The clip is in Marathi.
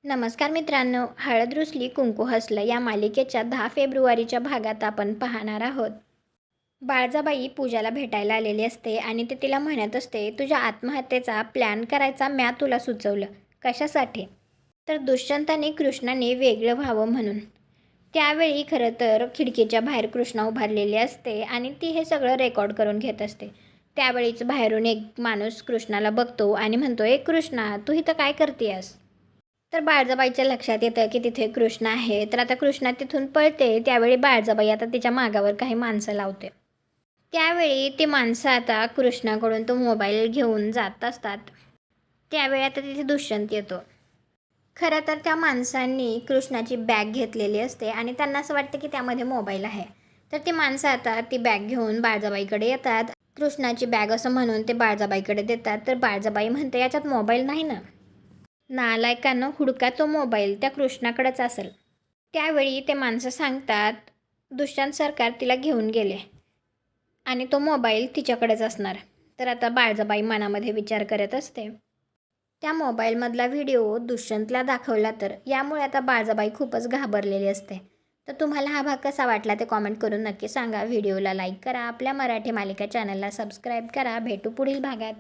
नमस्कार मित्रांनो, हळद रुसली कुंकू हसलं या मालिकेच्या 10 फेब्रुवारीच्या भागात आपण पाहणार आहोत. बाळजाबाई पूजाला भेटायला आलेली असते आणि ते तिला म्हणत असते, तुझ्या आत्महत्येचा प्लॅन करायचा म्या तुला सुचवलं. कशासाठी? तर दुष्यंताने कृष्णाने वेगळं व्हावं म्हणून. त्यावेळी खरं तर खिडकीच्या बाहेर कृष्णा उभारलेली असते आणि ती हे सगळं रेकॉर्ड करून घेत असते. त्यावेळीच बाहेरून एक माणूस कृष्णाला बघतो आणि म्हणतो, ए कृष्णा, तू इथं काय करतेयस? तर बाळजाबाईच्या लक्षात येतं की तिथे कृष्ण आहे. तर आता कृष्णा तिथून पळते. त्यावेळी बाळजाबाई आता तिच्या मागावर काही माणसं लावते. त्यावेळी ती माणसं आता कृष्णाकडून तो मोबाईल घेऊन जात असतात. त्यावेळी आता तिथे दुष्यंत येतो. खरं तर त्या माणसांनी कृष्णाची बॅग घेतलेली असते आणि त्यांना असं वाटतं की त्यामध्ये मोबाईल आहे. तर ती माणसं आता ती बॅग घेऊन बाळजाबाईकडे येतात. कृष्णाची बॅग असं म्हणून ते बाळजाबाईकडे देतात. तर बाळजाबाई म्हणते, याच्यात मोबाईल नाही ना. नालायकानं, हुडका तो मोबाईल, त्या कृष्णाकडेच असेल. त्यावेळी ते माणसं सांगतात, दुष्यंत सरकार तिला घेऊन गेले आणि तो मोबाईल तिच्याकडेच असणार. तर आता बाळजाबाई मनामध्ये विचार करत असते. त्या मोबाईलमधला व्हिडिओ दुष्यंतला दाखवला तर यामुळे आता बाळजाबाई खूपच घाबरलेली असते. तर तुम्हाला हा भाग कसा वाटला ते कॉमेंट करून नक्की सांगा. व्हिडिओला लाईक करा. आपल्या मराठी मालिका चॅनलला सबस्क्राईब करा. भेटू पुढील भागात.